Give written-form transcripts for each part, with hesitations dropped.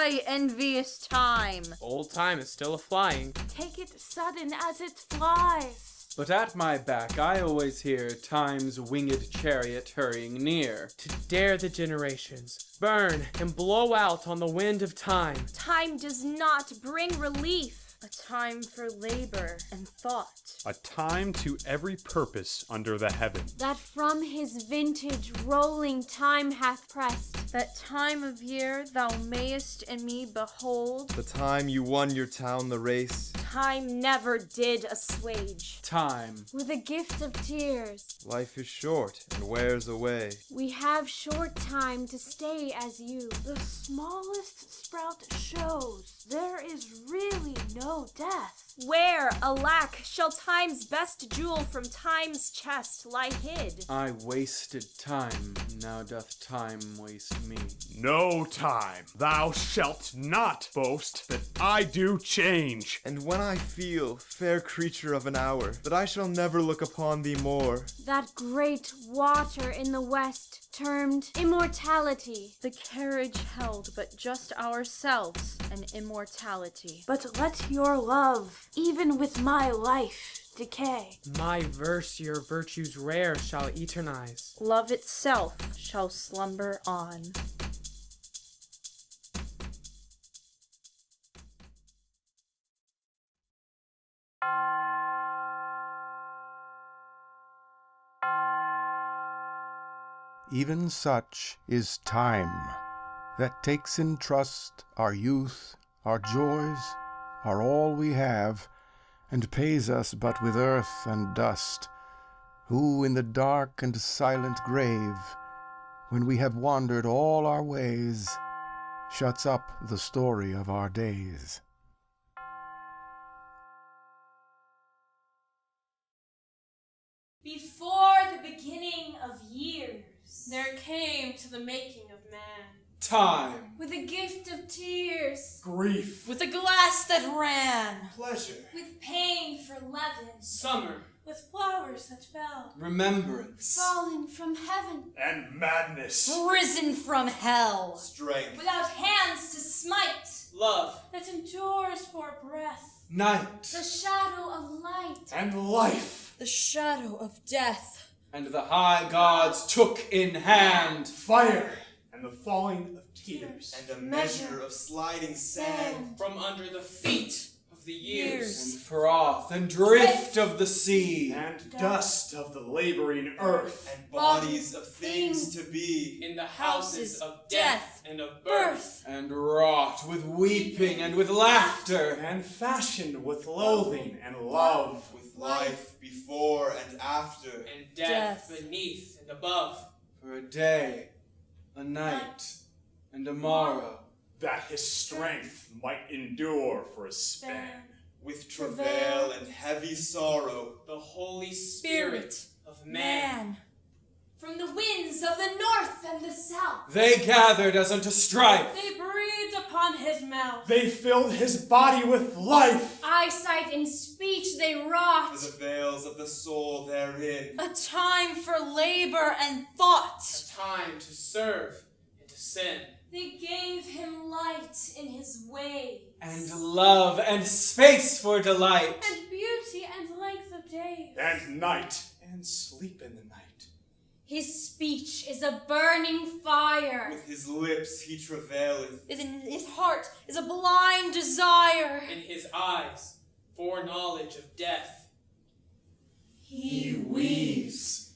fly, envious time. Old time is still a-flying. Take it sudden as it flies. But at my back I always hear time's winged chariot hurrying near. To dare the generations, burn and blow out on the wind of time. Time does not bring relief. A time for labor and thought. A time to every purpose under the heaven. That from his vintage rolling time hath pressed. That time of year thou mayest in me behold. The time you won your town the race. Time never did assuage. Time. With a gift of tears. Life is short and wears away. We have short time to stay as you. The smallest sprout shows there is really no death. Where, alack, shall time's best jewel from time's chest lie hid? I wasted time, now doth time waste me. No time, thou shalt not boast that I do change. And when I feel, fair creature of an hour, that I shall never look upon thee more. That great water in the west, termed immortality. The carriage held but just ourselves and immortality. But let your love, even with my life, decay. My verse your virtues rare shall eternize. Love itself shall slumber on. Even such is time, that takes in trust our youth, our joys, our all we have, and pays us but with earth and dust, who in the dark and silent grave, when we have wandered all our ways, shuts up the story of our days. Before the beginning of years, there came to the making of man Time. with a gift of tears, Grief. with a glass that ran, Pleasure. with pain for leaven, Summer. with flowers that fell, Remembrance. fallen from heaven, And madness. risen from hell, Strength. without hands to smite, Love. that endures for breath, Night. the shadow of light, And life. the shadow of death. And the high gods took in hand Fire. And the falling of tears. And a measure of sliding sand. from under the feet of the Years. And froth and drift of the sea. And dust of the laboring earth. And bodies of things to be. In the houses of death and of birth. And wrought with weeping and with laughter. And fashioned with loathing and love. With life before and after. And Death. beneath and above. For a day, a night, and a morrow. That his strength might endure for a span. With travail and heavy sorrow. The Holy Spirit of man. From the winds of the north and the south, They gathered as unto strife. they breathed upon his mouth. They filled his body with life. Eyesight and speech they wrought. For the veils of the soul therein. A time for labor and thought. Time to serve and to sin. They gave him light in his ways, And love and space for delight. and beauty and length of days. And night. And sleep in the night. His speech is a burning fire. With his lips he travaileth. In his heart is a blind desire. In his eyes, foreknowledge of death. He weaves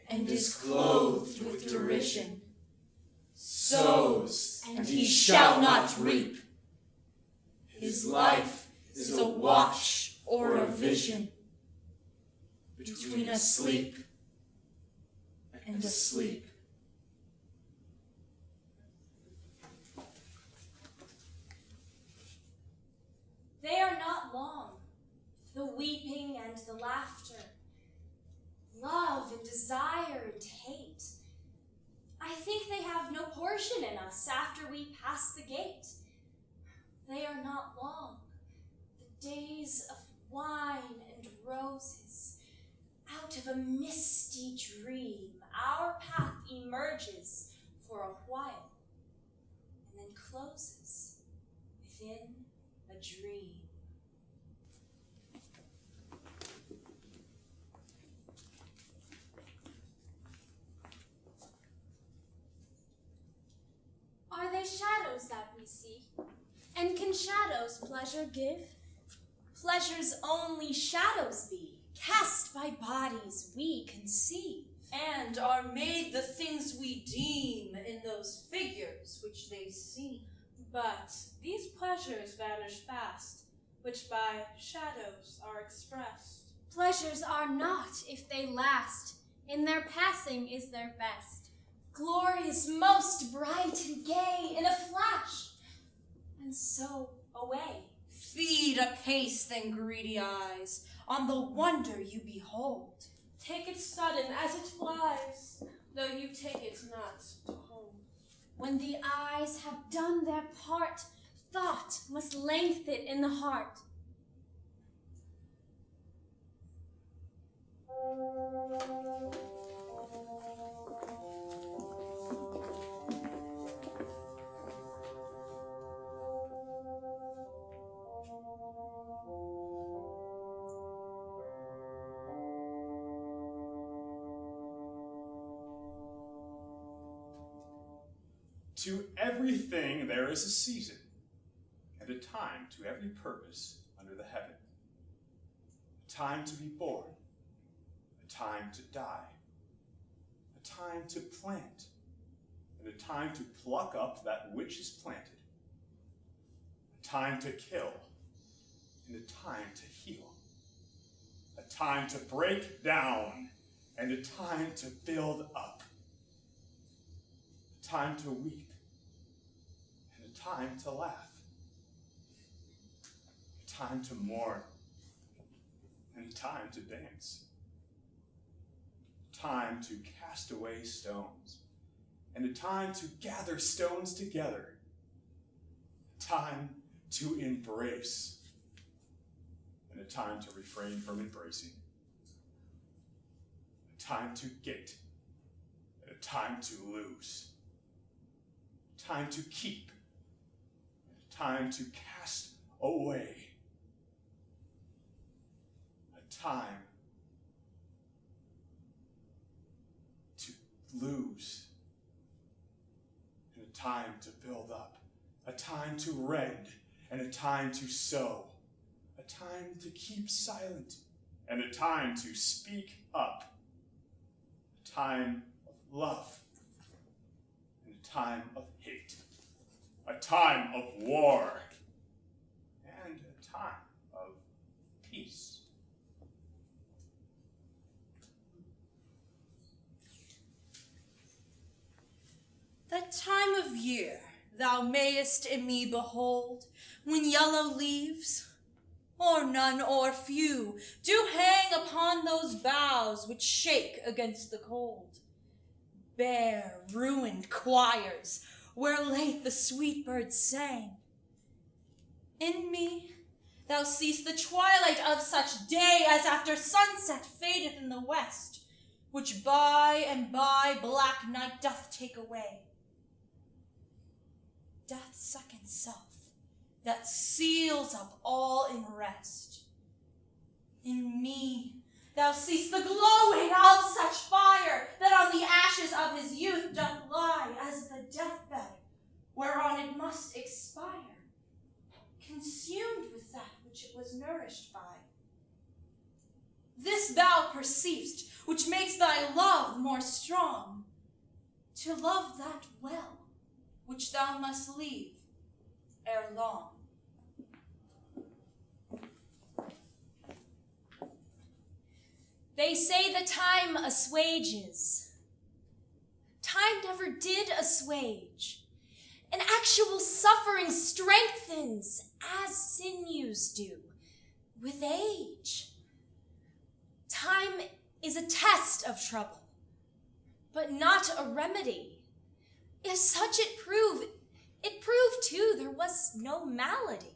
and is clothed with derision. Sows, and he shall not reap. His life is a watch or a vision between asleep and asleep. They are not long, the weeping and the laughter, love and desire and hate. I think they have no portion in us after we pass the gate. They are not long, the days of wine and roses. Out of a misty dream, our path emerges for a while and then closes. shadows that we see. And can shadows pleasure give? Pleasures only shadows be, cast by bodies we conceive. And are made the things we deem in those figures which they seem. But these pleasures vanish fast, which by shadows are expressed. Pleasures are not if they last, in their passing is their best. Glory is most bright and gay in a flash, and so away. Feed apace then greedy eyes on the wonder you behold. Take it sudden as it flies, though you take it not to home. When the eyes have done their part, thought must lengthen in the heart. To everything there is a season, and a time to every purpose under the heaven. A time to be born, a time to die, a time to plant, and a time to pluck up that which is planted, a time to kill, and a time to heal, a time to break down, and a time to build up, a time to weep, time to laugh, a time to mourn, and a time to dance, a time to cast away stones, and a time to gather stones together, a time to embrace, and a time to refrain from embracing, a time to get, and a time to lose, a time to keep, time to cast away, a time to lose, and a time to build up, a time to rend, and a time to sow, a time to keep silent, and a time to speak up, a time of love, and a time of hate, a time of war, and a time of peace. That time of year thou mayest in me behold, when yellow leaves, or none or few, do hang upon those boughs which shake against the cold. Bare, ruined choirs, where late the sweet birds sang. In me thou seest the twilight of such day as after sunset fadeth in the west, which by and by black night doth take away. Death's second self, that seals up all in rest. In me thou seest the glowing of such fire, that on the ashes of his youth doth lie as the deathbed, whereon it must expire, consumed with that which it was nourished by. This thou perceiv'st, which makes thy love more strong, to love that well, which thou must leave ere long. They say the time assuages. Time never did assuage. And actual suffering strengthens, as sinews do, with age. Time is a test of trouble, but not a remedy. If such it proved too there was no malady.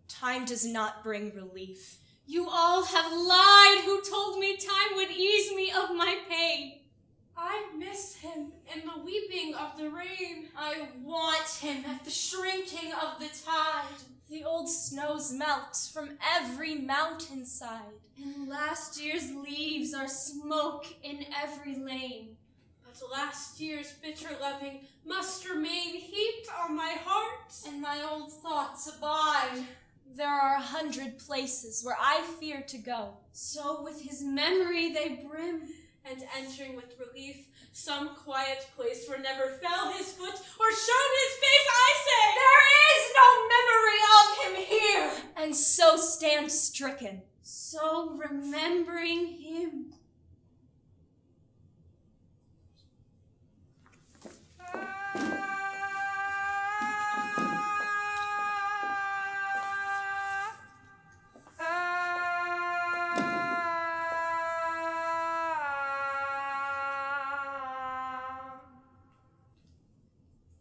Time does not bring relief. You all have lied who told me time would ease me of my pain. I miss him in the weeping of the rain. I want him at the shrinking of the tide. The old old snows melt from every mountainside. And last year's leaves are smoke in every lane. But last year's bitter loving must remain heaped on my heart. And my old thoughts abide. There are 100 places where I fear to go. So with his memory they brim. And entering with relief some quiet place where never fell his foot or shone his face, I There is no say, memory of him here. And so stand stricken. So remembering him.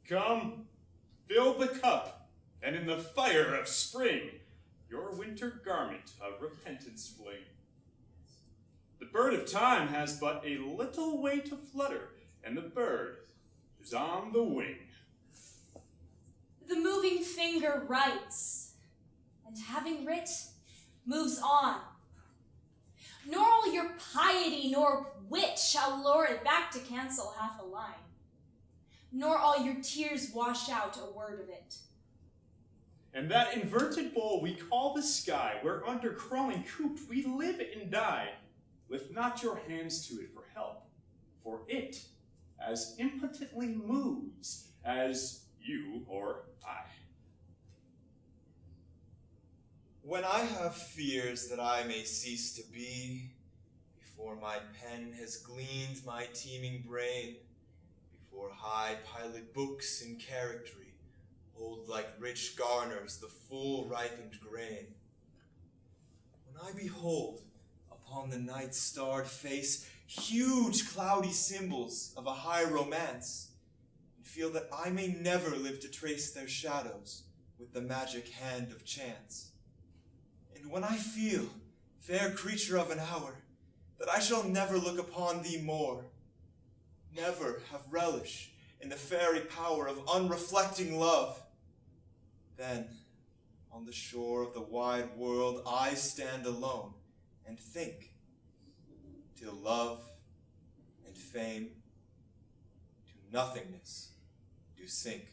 Come, fill the cup, and in the fire of spring, your winter garment of repentance fling. The bird of time has but a little way to flutter, and the bird is on the wing. The moving finger writes, and having writ, moves on. Nor all your piety nor wit shall lure it back to cancel half a line. Nor all your tears wash out a word of it. And that inverted bowl we call the sky, where under crawling coop we live and die, lift not your hands to it for help, for it as impotently moves as you or I. When I have fears that I may cease to be, before my pen has gleaned my teeming brain, before high-piled books in charactery hold like rich garners the full ripened grain, when I behold upon the night-starred face huge cloudy symbols of a high romance, and feel that I may never live to trace their shadows with the magic hand of chance, and when I feel, fair creature of an hour, that I shall never look upon thee more, never have relish in the fairy power of unreflecting love, then on the shore of the wide world I stand alone and think, till love and fame to nothingness do sink.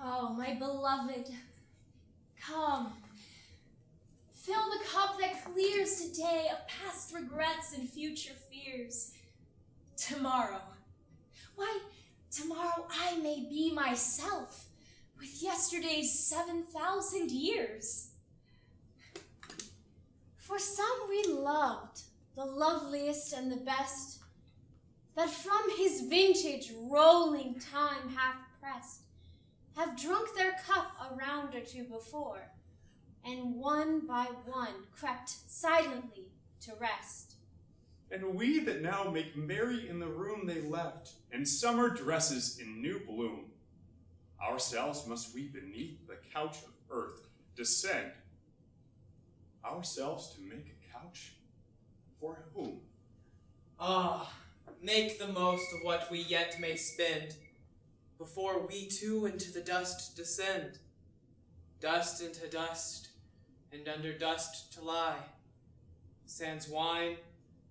Oh, my beloved, come. Fill the cup that clears today of past regrets and future fears. Tomorrow. Why, tomorrow I may be myself with yesterday's 7,000 years. For some we loved, the loveliest and the best, that from his vintage rolling time hath pressed, have drunk their cup a round or two before, and one by one crept silently to rest. And we that now make merry in the room they left, in summer dresses in new bloom, ourselves must we beneath the couch of earth descend, ourselves to make a couch for whom? Ah, make the most of what we yet may spend, before we too into the dust descend, dust into dust, and under dust to lie, sans wine,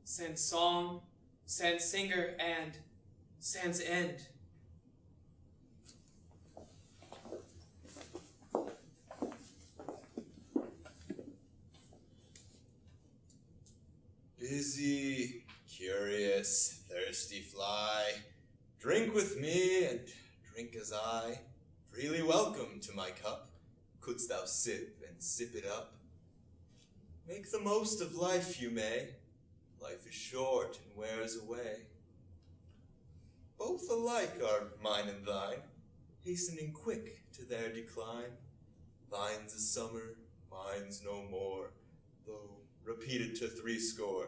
sans song, sans singer, and sans end. Busy, curious, thirsty fly, drink with me and drink as I. Freely welcome to my cup, couldst thou sip and sip it up. Make the most of life you may, life is short and wears away. Both alike are mine and thine, hastening quick to their decline. Thine's a summer, mine's no more, though repeated to threescore.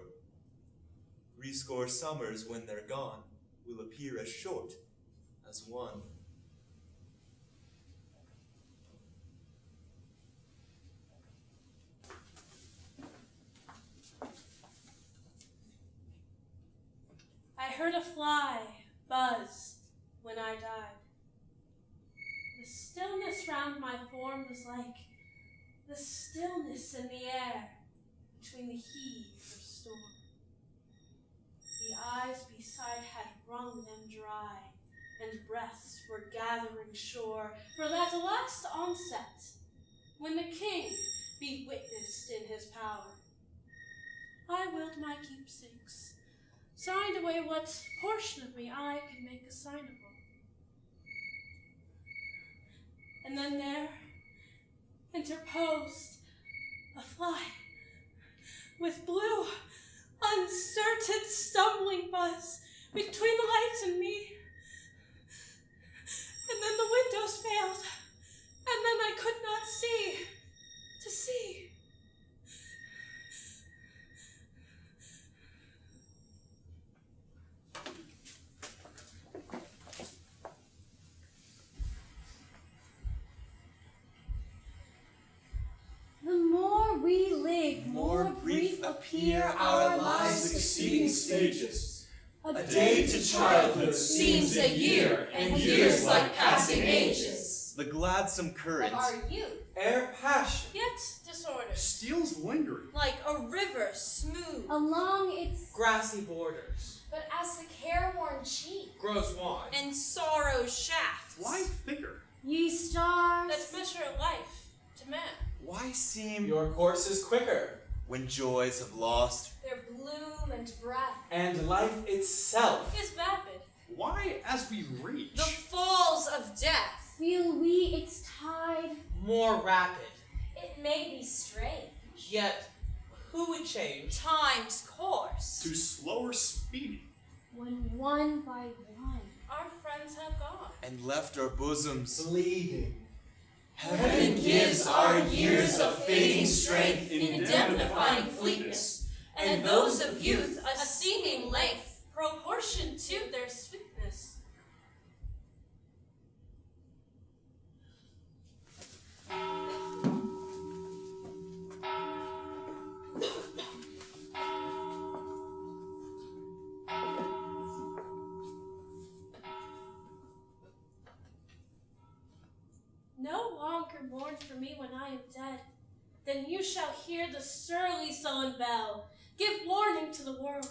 60 summers when they're gone will appear as short as one. I heard a fly buzz when I died. The stillness round my form was like the stillness in the air between the heaves of storm. The eyes beside had wrung them dry, and breaths were gathering shore for that last onset, when the king be witnessed in his power. I willed my keepsakes, signed away what portion of me I could make assignable. And then there interposed a fly with blue, uncertain, stumbling buzz between the lights and me. And then the windows failed, and then I could not see to see. The more we live, More brief appear our lives' Succeeding stages. A Day to childhood seems a year, and years like passing ages. The gladsome current, of our youth. Air passion. Yet disorder. Steel's lingering. Like a river smooth. Along its, Grassy borders. but as the careworn cheek. Grows wide. And sorrow's shafts. Why thicker? Ye stars. That measure life to man. why seem Your course is quicker, when joys have lost? Their bloom and breath. and life itself. Is vapid. Why, as we reach, The falls of death. Feel we its tide. More rapid. It may be strange. Yet, who would change? Time's course. to slower speeding, When one by one. Our friends have gone. And left our bosoms Bleeding. Heaven gives our years of fading strength Indemnifying fleetness, and those of youth a seeming length, proportioned to their sweetness. No longer mourn for me when I am dead. Then you shall hear the surly sullen bell give warning to the world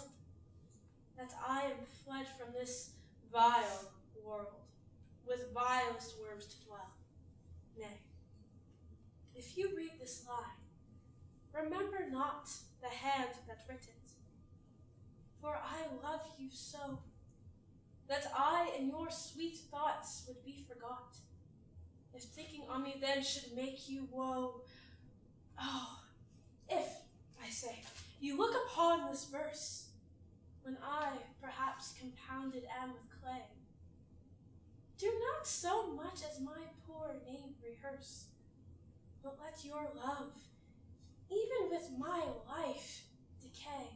that I am fled from this vile world, with vilest worms to dwell. Nay, if you read this line, remember not the hand that writ it, for I love you so, that I and your sweet thoughts would be forgot, if thinking on me then should make you woe. Oh, if, I say, you look upon this verse, when I, perhaps, compounded am with clay, do not so much as my poor name rehearse, but let your love, even with my life, decay,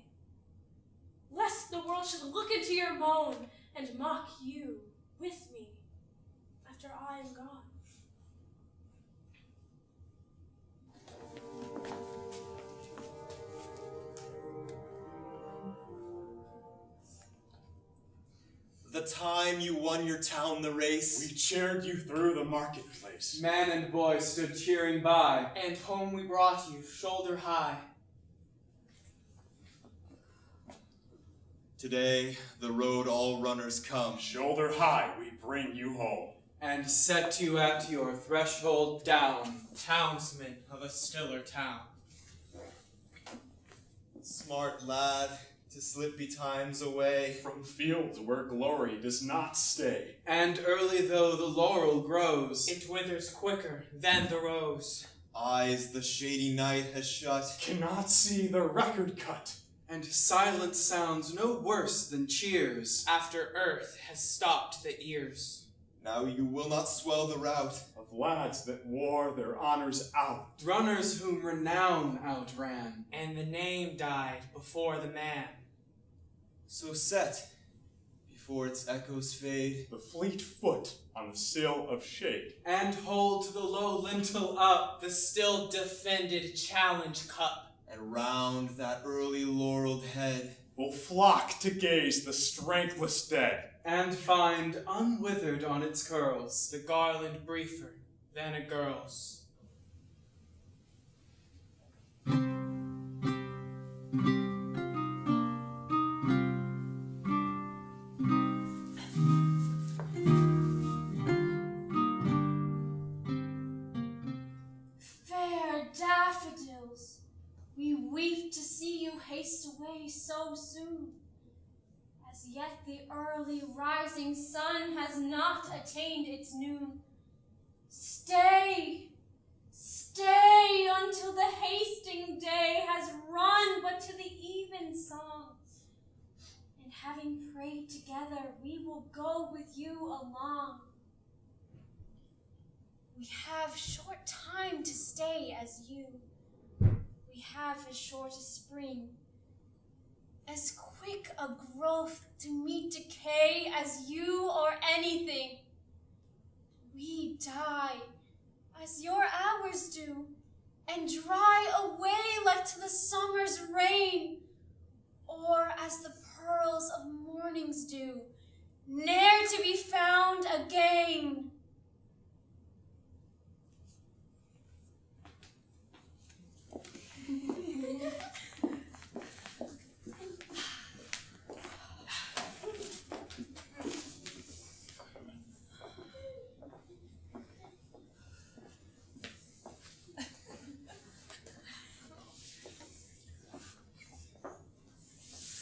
lest the world should look into your moan and mock you with me after I am gone. The time you won your town the race, we cheered you through the marketplace. Man and boy stood cheering by. And home we brought you, shoulder high. today the road all runners come. Shoulder high, we bring you home. And set you at your threshold down. Townsman of a stiller town. Smart lad, to slip betimes away From fields where glory does not stay. And early though the laurel grows, It withers quicker than the rose. eyes the shady night has shut. Cannot see the record cut. and silence sounds no worse than cheers. After earth has stopped the ears. Now you will not swell the rout. Of lads that wore their honors out. Runners whom renown outran, And the name died before the man. So set, before its echoes fade, The fleet foot on the sill of shade. and hold to the low lintel up, The still defended challenge cup. and round that early laureled head, Will flock to gaze the strengthless dead. and find unwithered on its curls The garland briefer than a girl's. Fair daffodils, we weep to see you haste away so soon. As yet the early rising sun has not attained its noon. Stay, stay until the hasting day has run but to the even songs. And having prayed together, we will go with you along. We have short time to stay as you. We have as short a spring, as quick a growth to meet decay as you or anything. We die as your hours do, and dry away like to the summer's rain, or as the pearls of morning's dew, ne'er to be found again.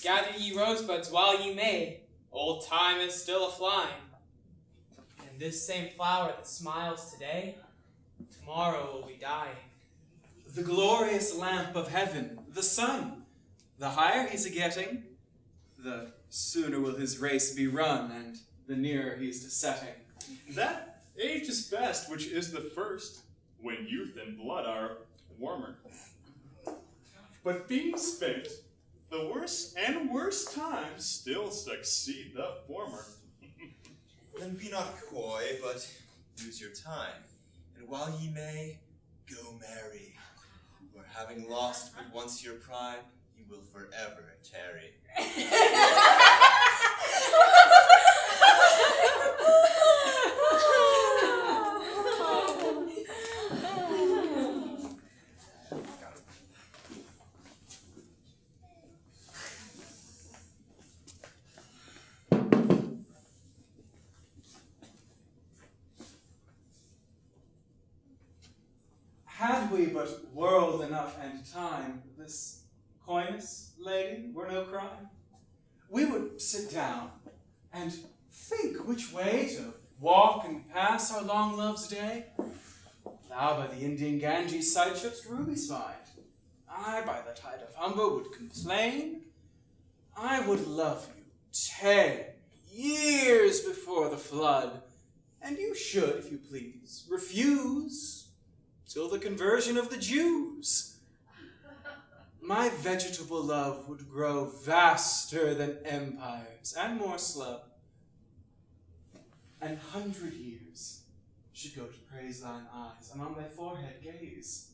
Gather ye rosebuds while ye may, old time is still a-flying. And this same flower that smiles today, tomorrow will be dying. The glorious lamp of heaven, the sun, the higher he's a-getting, the sooner will his race be run, and the nearer he's to setting. That age is best which is the first, when youth and blood are warmer. But being spent, the worst and worst times still succeed the former. Then be not coy, but use your time, and while ye may, go marry. For having lost but once your prime, you will forever tarry. Had we but world enough and time, this coyness, lady, were no crime. We would sit down and think which way to walk and pass our long love's day. Thou by the Indian Ganges side shouldst rubies find. I by the tide of Humber would complain. I would love you 10 years before the flood, and you should, if you please, refuse till the conversion of the Jews. My vegetable love would grow vaster than empires, and more slow. 100 years should go to praise thine eyes, and on thy forehead gaze.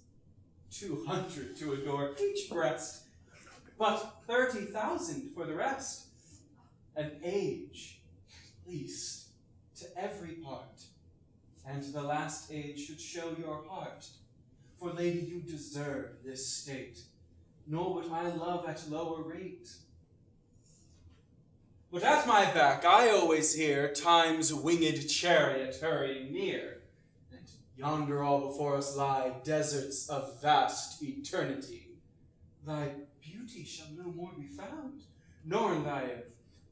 200 to adore each breast, but 30,000 for the rest. An age, least, to every part, and the last age should show your heart. For, lady, you deserve this state, nor would I love at lower rate. But at my back I always hear time's winged chariot hurrying near, and yonder all before us lie deserts of vast eternity. Thy beauty shall no more be found, nor in thy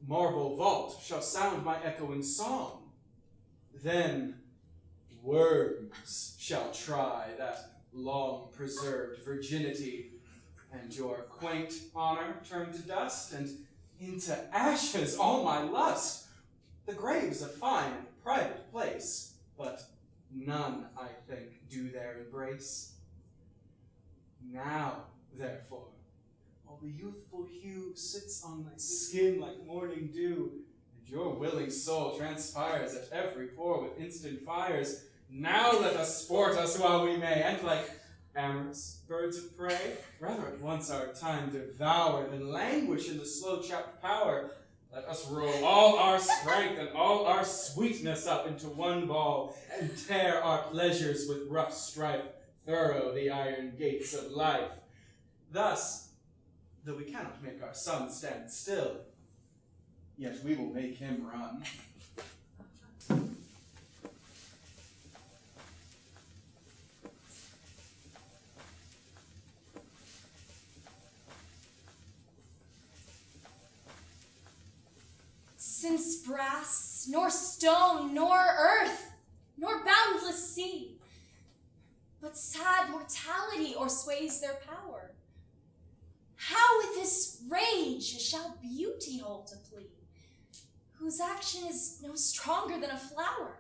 marble vault shall sound my echoing song. Then worms shall try that long-preserved virginity, and your quaint honor turn to dust, and into ashes all my lust. The grave's a fine and private place, but none, I think, do there embrace. Now, therefore, while the youthful hue sits on thy skin like morning dew, and your willing soul transpires at every pore with instant fires, now let us sport us while we may, and like amorous birds of prey, rather at once our time devour than languish in the slow-chapped power Let us roll all our strength and all our sweetness up into one ball, and tear our pleasures with rough strife, thorough the iron gates of life. Thus, though we cannot make our son stand still, yet we will make him run. Since brass, nor stone, nor earth, nor boundless sea, but sad mortality o'ersways their power, how with this rage shall beauty hold to plea, whose action is no stronger than a flower?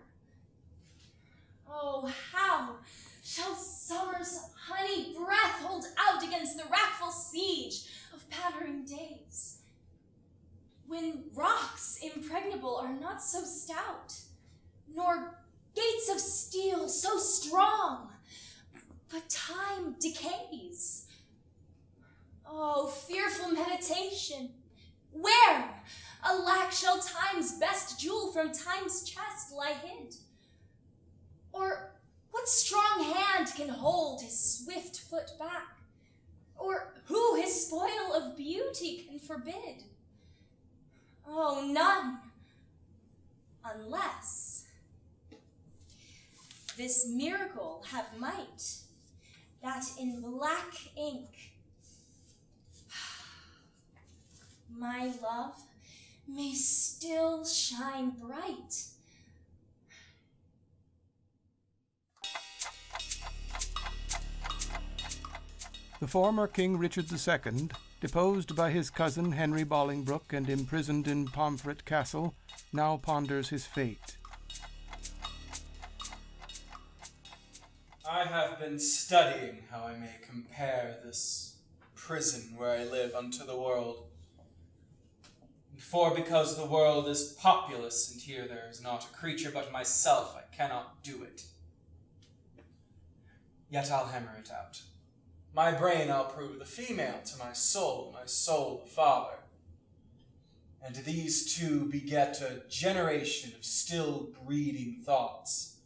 Oh, how shall summer's honey breath hold out against the wrathful siege of pattering days, when rocks impregnable are not so stout, nor gates of steel so strong, but time decays? Oh, fearful meditation! Where, alack, shall time's best jewel from time's chest lie hid? Or what strong hand can hold his swift foot back? Or who his spoil of beauty can forbid? Oh, none, unless this miracle have might, that in black ink my love may still shine bright. The former King Richard II, deposed by his cousin Henry Bolingbroke and imprisoned in Pomfret Castle, now ponders his fate. I have been studying how I may compare this prison where I live unto the world. For because the world is populous, and here there is not a creature but myself, I cannot do it. Yet I'll hammer it out. My brain I'll prove the female to my soul the father. And these two beget a generation of still breeding thoughts.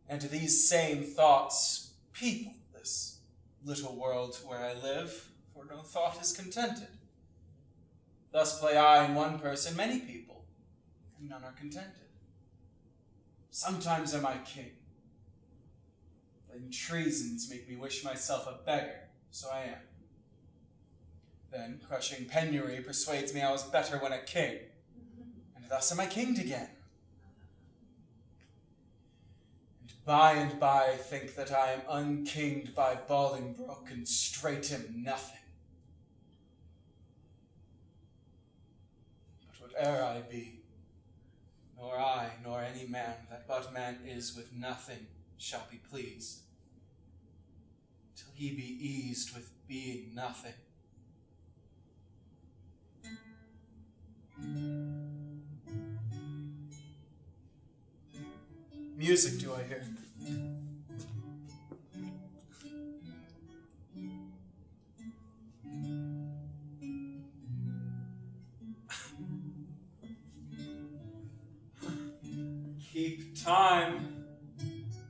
And these same thoughts people this little world where I live, for no thought is contented. Thus play I in one person many people, and none are contented. Sometimes am I king, then treasons make me wish myself a beggar, so I am. Then crushing penury persuades me I was better when a king, and thus am I kinged again. And by think that I am unkinged by Bolingbroke, and straight am nothing. But whate'er I be, nor I, nor any man that but man is with nothing shall be pleased, till he be eased with being nothing. Music do I hear? Keep time.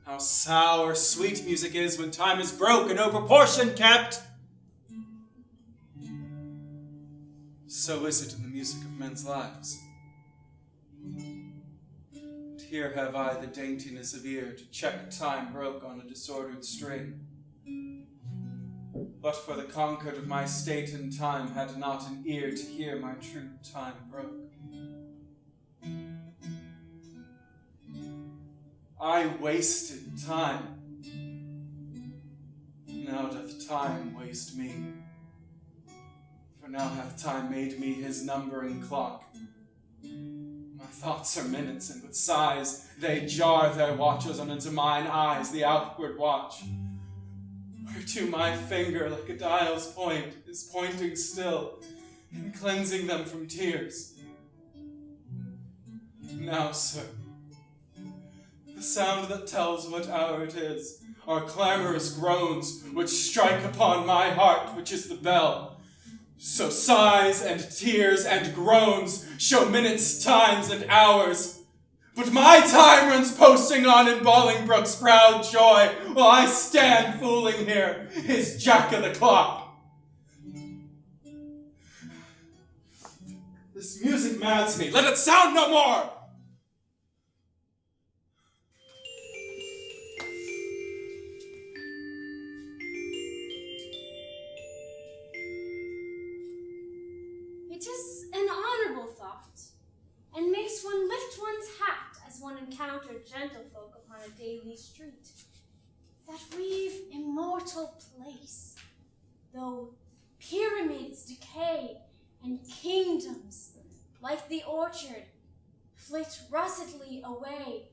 How sour sweet music is when time is broke and no proportion kept. So is it in the music of men's lives. And here have I the daintiness of ear to check time broke on a disordered string. But for the concord of my state and time had not an ear to hear my true time broke. I wasted time. Now doth time waste me. For now hath time made me his numbering clock. My thoughts are minutes, and with sighs they jar their watches on into mine eyes the outward watch. Whereto my finger, like a dial's point, is pointing still, and cleansing them from tears. Now, sir, the sound that tells what hour it is are clamorous groans which strike upon my heart, which is the bell. So sighs and tears and groans show minutes, times, and hours. But my time runs posting on in Bolingbroke's proud joy, while I stand fooling here, his jack of the clock. This music mads me. Let it sound no more! It is an honorable thought, and makes one lift one's hat as one encountered gentlefolk upon a daily street, that we've immortal place, though pyramids decay and kingdoms, like the orchard, flit russetly away.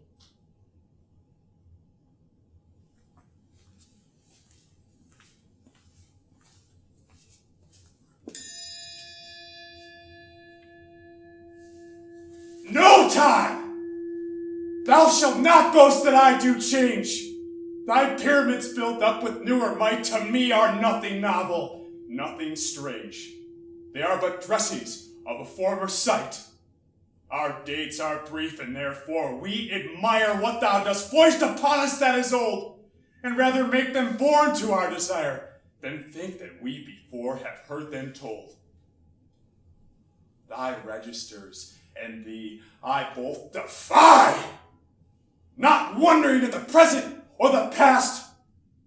No time! Thou shalt not boast that I do change. Thy pyramids built up with newer might to me are nothing novel, nothing strange. They are but dressings of a former sight. Our dates are brief, and therefore we admire what thou dost foist upon us that is old, and rather make them born to our desire, than think that we before have heard them told. Thy registers and thee I both defy, not wondering at the present or the past,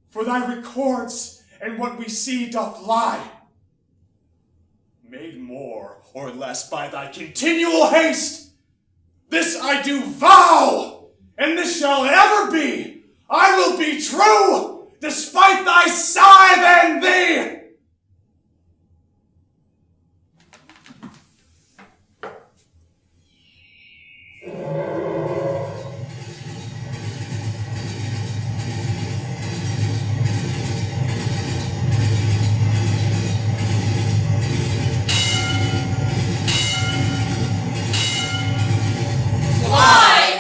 for thy records and what we see doth lie, made more or less by thy continual haste. This I do vow, and this shall ever be. I will be true, despite thy scythe and thee.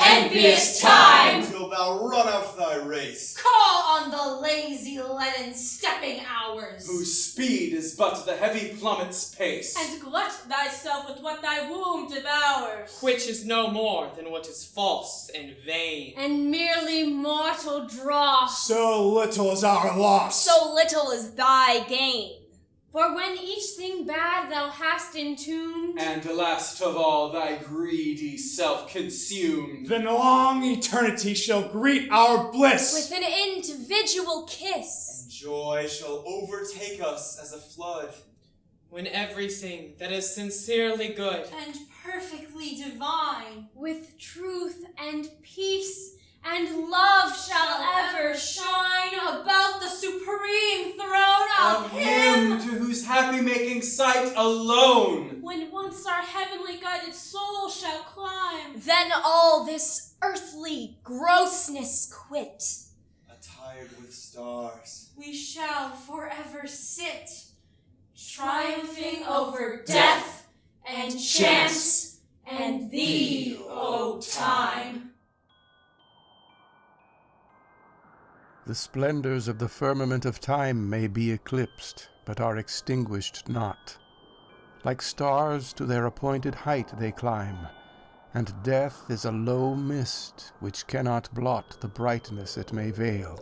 Envious time! Till thou run out thy race. Call on the lazy leaden stepping hours, Whose speed is but the heavy plummet's pace. And glut thyself with what thy womb devours, Which is no more than what is false and vain. And merely mortal dross. So little is our loss. So little is thy gain. for when each thing bad thou hast entombed, And last of all thy greedy self consumed, then long eternity shall greet our bliss with an individual kiss. And joy shall overtake us as a flood. When everything that is sincerely good and perfectly divine, With truth and peace and love shall ever shine about the supreme throne of him to whose happy-making sight alone, when once our heavenly guided soul shall climb, Then all this earthly grossness quit. Attired with stars, we shall forever sit, Triumphing over death and chance and thee, O time. The splendors of the firmament of time may be eclipsed, but are extinguished not. Like stars to their appointed height they climb, and death is a low mist which cannot blot the brightness it may veil.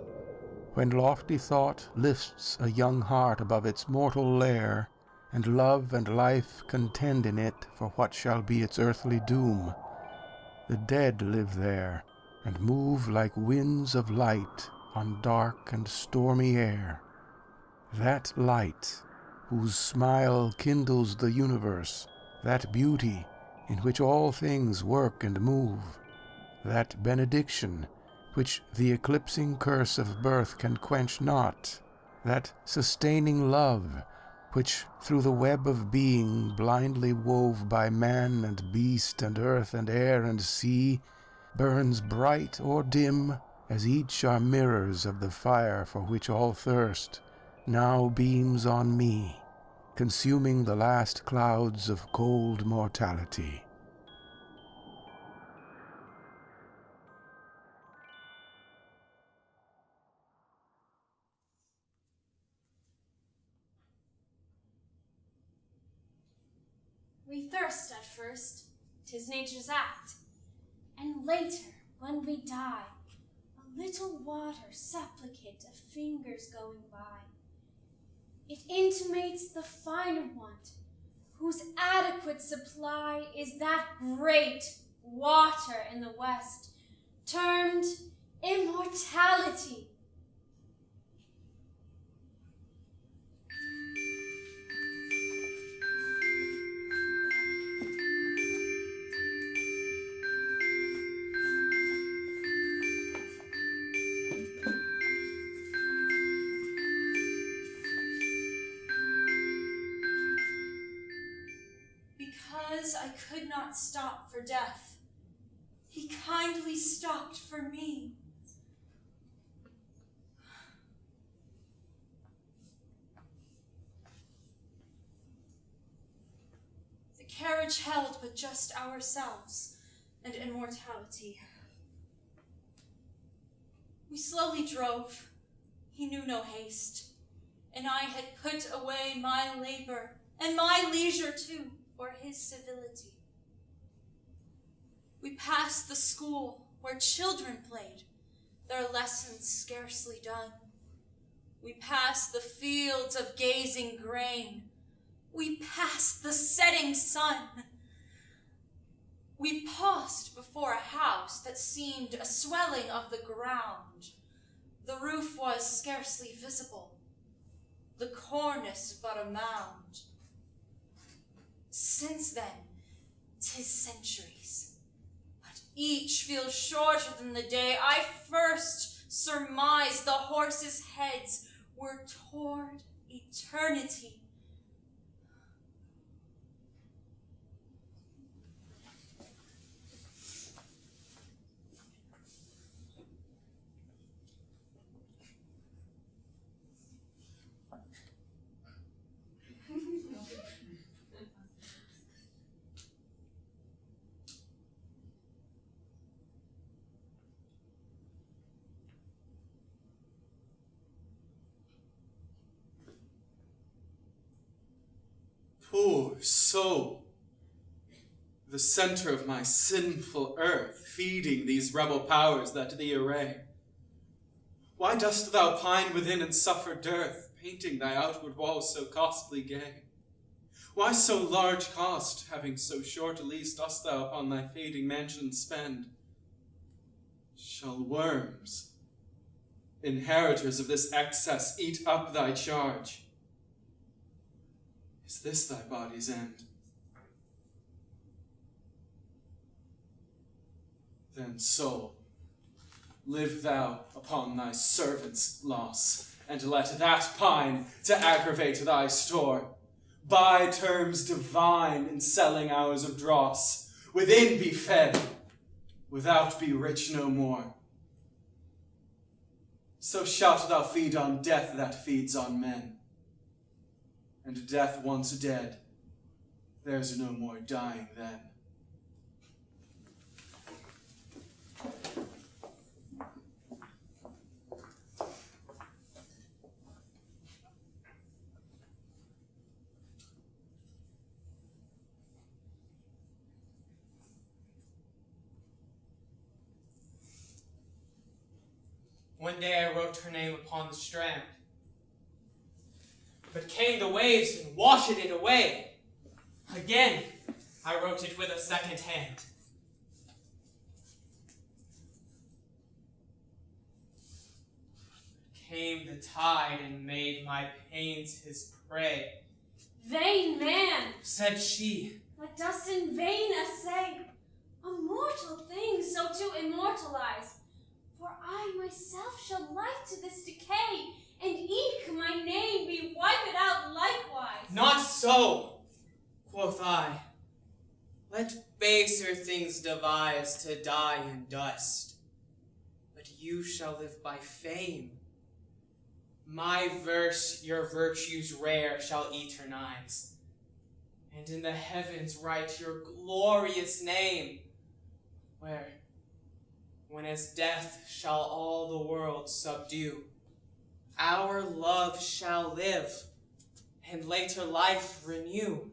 When lofty thought lifts a young heart above its mortal lair, and love and life contend in it for what shall be its earthly doom, the dead live there, and move like winds of light on dark and stormy air. That light, whose smile kindles the universe, that beauty in which all things work and move, that benediction which the eclipsing curse of birth can quench not, that sustaining love which through the web of being blindly wove by man and beast and earth and air and sea burns bright or dim, as each are mirrors of the fire for which all thirst, now beams on me, consuming the last clouds of cold mortality. We thirst at first, 'tis nature's act, and later, when we die, a little water supplicate of fingers going by. It intimates the finer want, whose adequate supply is that great water in the west, termed immortality. Because I could not stop for death, he kindly stopped for me. The carriage held but just ourselves and immortality. We slowly drove, he knew no haste, and I had put away my labor and my leisure too for his civility. We passed the school where children played, their lessons scarcely done. We passed the fields of gazing grain. We passed the setting sun. We paused before a house that seemed a swelling of the ground. The roof was scarcely visible, the cornice but a mound. Since then, 'tis centuries, but each feels shorter than the day I first surmised the horses' heads were toward eternity. Poor soul, the center of my sinful earth, feeding these rebel powers that thee array. Why dost thou pine within and suffer dearth, painting thy outward walls so costly gay? Why so large cost, having so short a lease, dost thou upon thy fading mansion spend? Shall worms, inheritors of this excess, eat up thy charge? Is this thy body's end? Then, soul, live thou upon thy servant's loss, and let that pine to aggravate thy store. Buy terms divine in selling hours of dross. Within be fed, without be rich no more. So shalt thou feed on death that feeds on men. And death once dead, there's no more dying then. One day I wrote her name upon the strand, but came the waves and washed it away. Again, I wrote it with a second hand. Came the tide and made my pains his prey. Vain man, Said she, what dost in vain essay? A mortal thing so to immortalize. For I myself shall like to this decay, and eke my name be wiped out likewise. not so, quoth I. Let baser things devise to die in dust, but you shall live by fame. My verse your virtues rare shall eternize, and in the heavens write your glorious name, where, when as death shall all the world subdue, our love shall live, and later life renew.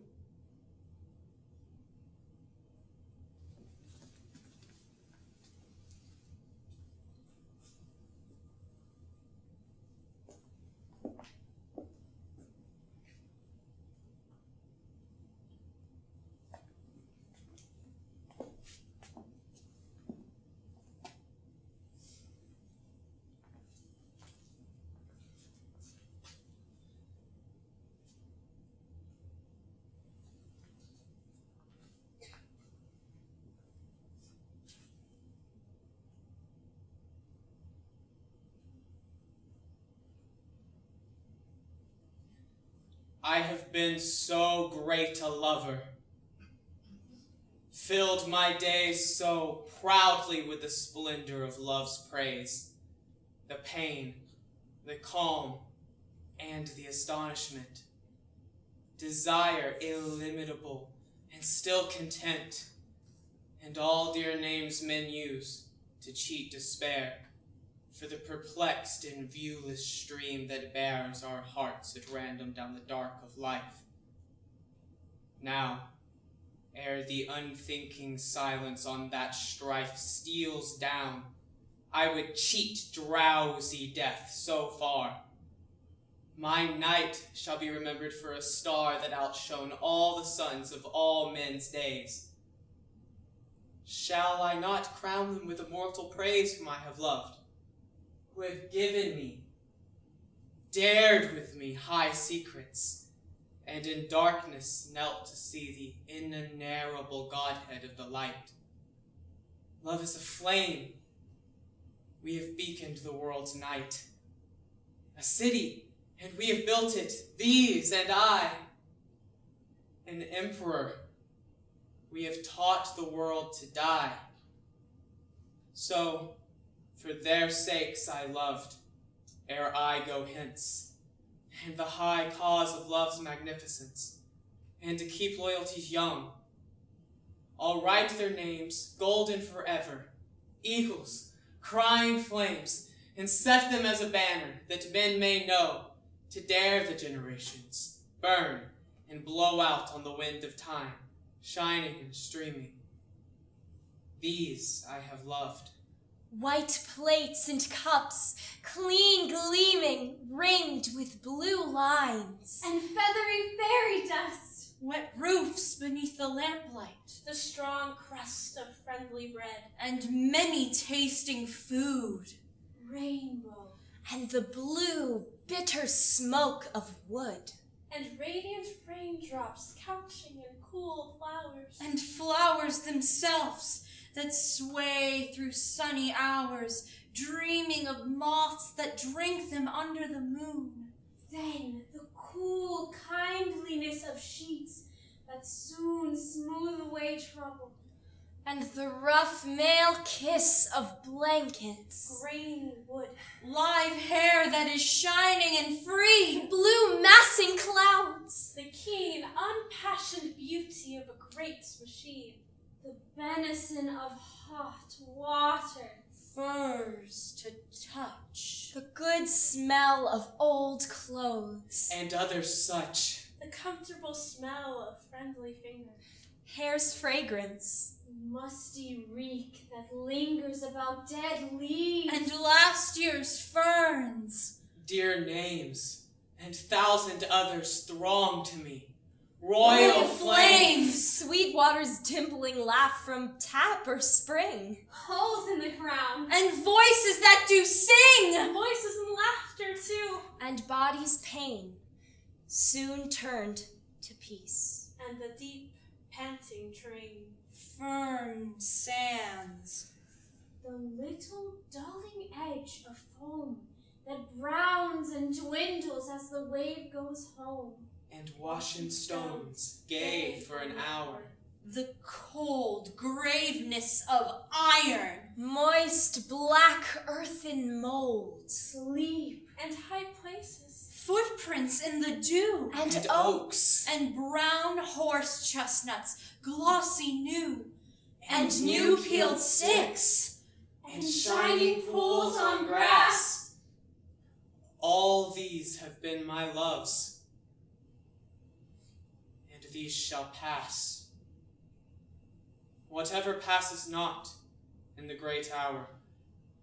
I have been so great a lover, filled my days so proudly with the splendor of love's praise, the pain, the calm, and the astonishment, desire illimitable and still content, and all dear names men use to cheat despair, for the perplexed and viewless stream that bears our hearts at random down the dark of life. Now, ere the unthinking silence on that strife steals down, I would cheat drowsy death so far. My night shall be remembered for a star that outshone all the suns of all men's days. Shall I not crown them with immortal praise whom I have loved, who have given me, dared with me high secrets, and in darkness knelt to see the inenarrable Godhead of the light? Love is a flame. We have beaconed the world's night. A city, and we have built it, these and I. An emperor, we have taught the world to die. So, for their sakes I loved, ere I go hence, and the high cause of love's magnificence, and to keep loyalties young. I'll write their names, golden forever, eagles, crying flames, and set them as a banner that men may know, to dare the generations, burn and blow out on the wind of time, shining and streaming. These I have loved. White plates and cups, clean gleaming, ringed with blue lines. And feathery fairy dust. Wet roofs beneath the lamplight. The strong crust of friendly bread. And many tasting food. Rainbow. And the blue, bitter smoke of wood. And radiant raindrops couching in cool flowers. And flowers themselves that sway through sunny hours, dreaming of moths that drink them under the moon. Then the cool kindliness of sheets that soon smooth away trouble. And the rough male kiss of blankets. Grainy wood. Live hair that is shining and free. Blue massing clouds. The keen, unimpassioned beauty of a great machine. The benison of hot water. Furs to touch. The good smell of old clothes. And others such. The comfortable smell of friendly fingers. Hair's fragrance. Musty reek that lingers about dead leaves. And last year's ferns. Dear names, and thousand others throng to me. Royal flames. Sweetwater's dimpling laugh from tap or spring. Holes in the ground. And voices that do sing. And voices and laughter too. And body's pain soon turned to peace. And the deep, panting train. Firm sands. The little dulling edge of foam that browns and dwindles as the wave goes home. And washen stones, gay for an hour. The cold graveness of iron. Moist black earthen mold. Sleep. And high places. Footprints in the dew. And oaks. And brown horse chestnuts, glossy new. And new peeled sticks. And shining pools on grass. All these have been my loves. And these shall pass. Whatever passes not in the great hour,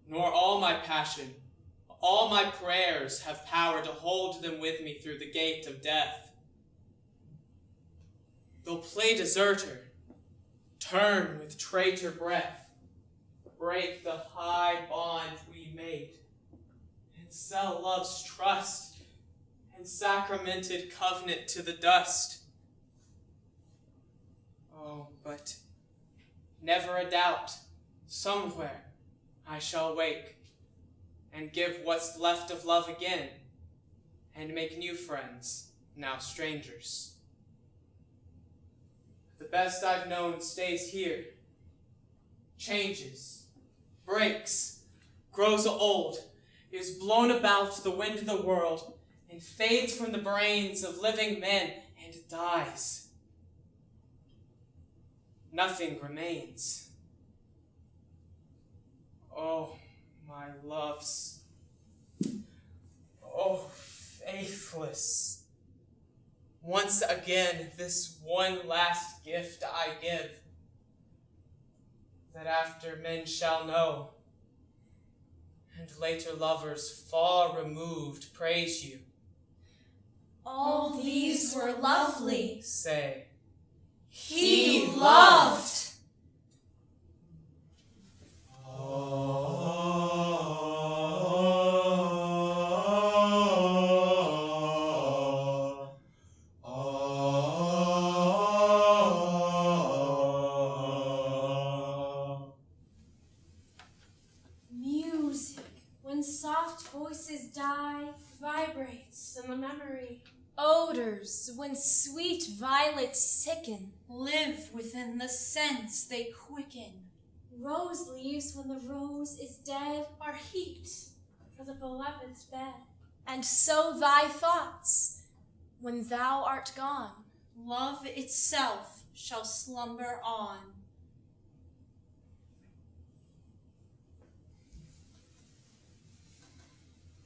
nor all my passion, all my prayers have power to hold them with me through the gate of death. They'll play deserter, turn with traitor breath, break the high bond we made, and sell love's trust and sacramented covenant to the dust. Oh, but never a doubt, somewhere I shall wake and give what's left of love again, and make new friends, now strangers. The best I've known stays here, changes, breaks, grows old, is blown about the wind of the world, and fades from the brains of living men and dies. Nothing remains. Oh, my loves. Oh, faithless. Once again, this one last gift I give, that after men shall know, and later lovers far removed praise you. All these were lovely. Say, He loved. Music, when soft voices die, vibrates in the memory. Odors, when sweet violets sicken. Live within the sense they quicken. Rose leaves, when the rose is dead, are heaped for the beloved's bed. And so thy thoughts, when thou art gone. Love itself shall slumber on.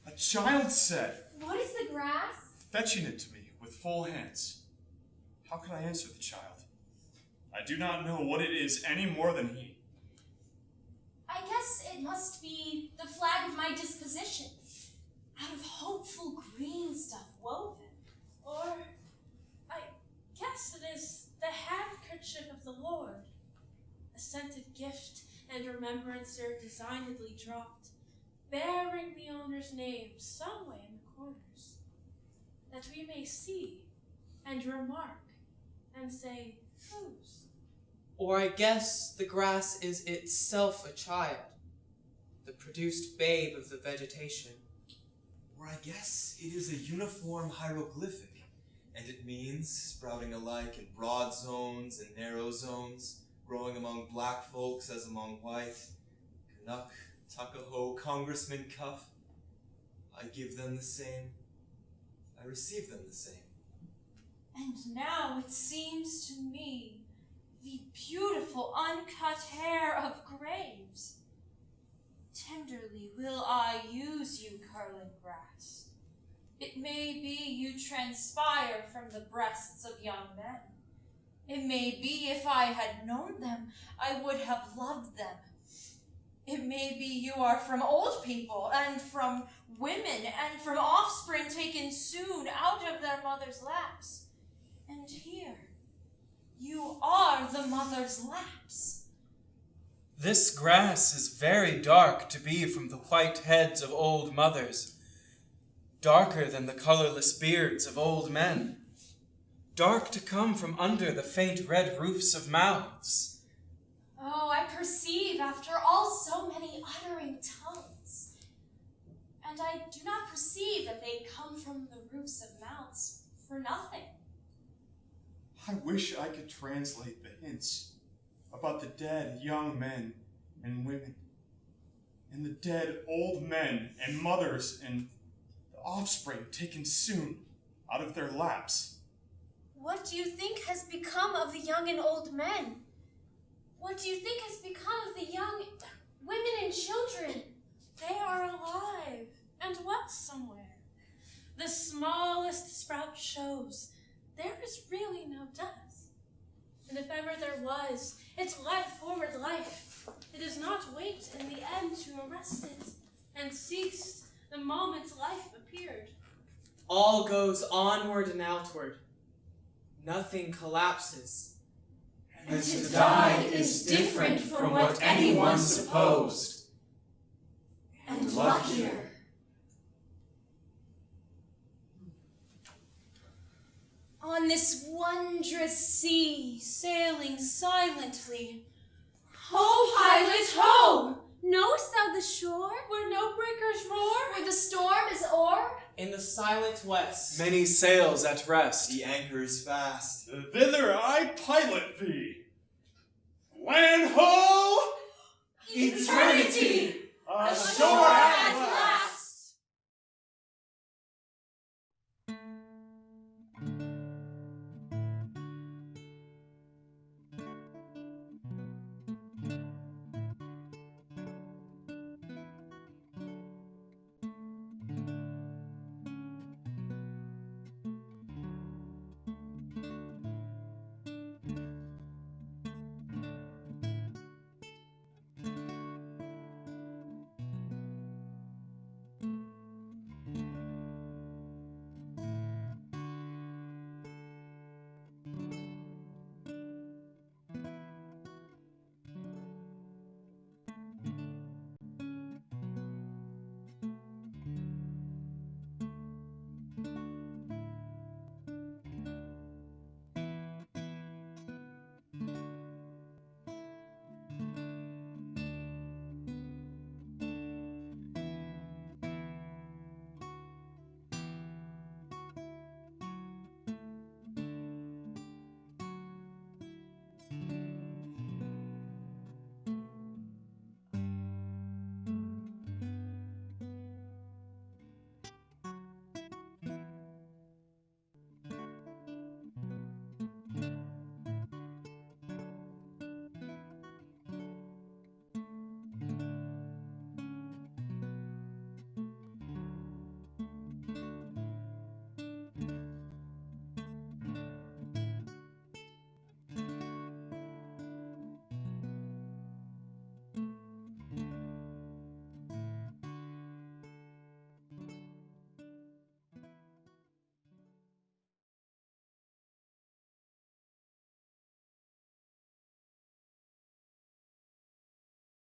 A child said, What is the grass? fetching it to me with full hands. How can I answer the child? I do not know what it is any more than he. I guess it must be the flag of my disposition, out of hopeful green stuff woven. Or, I guess it is the handkerchief of the Lord, a scented gift and remembrancer designedly dropped, bearing the owner's name some way in the corners, that we may see and remark and say, whose? or I guess the grass is itself a child, the produced babe of the vegetation. Or I guess it is a uniform hieroglyphic, and it means sprouting alike in broad zones and narrow zones, growing among black folks as among white, Canuck, Tuckahoe, Congressman Cuff. I give them the same, I receive them the same. And now it seems to me the beautiful uncut hair of graves. Tenderly will I use you, curling grass. It may be you transpire from the breasts of young men. It may be if I had known them, I would have loved them. It may be you are from old people, and from women, and from offspring taken soon out of their mother's laps. And here, you are the mother's laps. This grass is very dark to be from the white heads of old mothers, darker than the colorless beards of old men, dark to come from under the faint red roofs of mouths. Oh, I perceive after all so many uttering tongues. And I do not perceive that they come from the roofs of mouths for nothing. I wish I could translate the hints about the dead young men and women, and the dead old men and mothers and the offspring taken soon out of their laps. What do you think has become of the young and old men? What do you think has become of the young women and children? They are alive and well somewhere. The smallest sprout shows there is really no death. And if ever there was, it's led forward life. It does not wait in the end to arrest it, and ceased the moment life appeared. All goes onward and outward. Nothing collapses. And to die is different from what anyone supposed. And luckier. On this wondrous sea, sailing silently. Ho, pilot, ho! Knowest thou the shore, where no breakers roar? Where the storm is o'er? in the silent west. Many sails at rest. The anchor's fast. Thither I pilot thee. Land ho! Eternity! Ashore at last!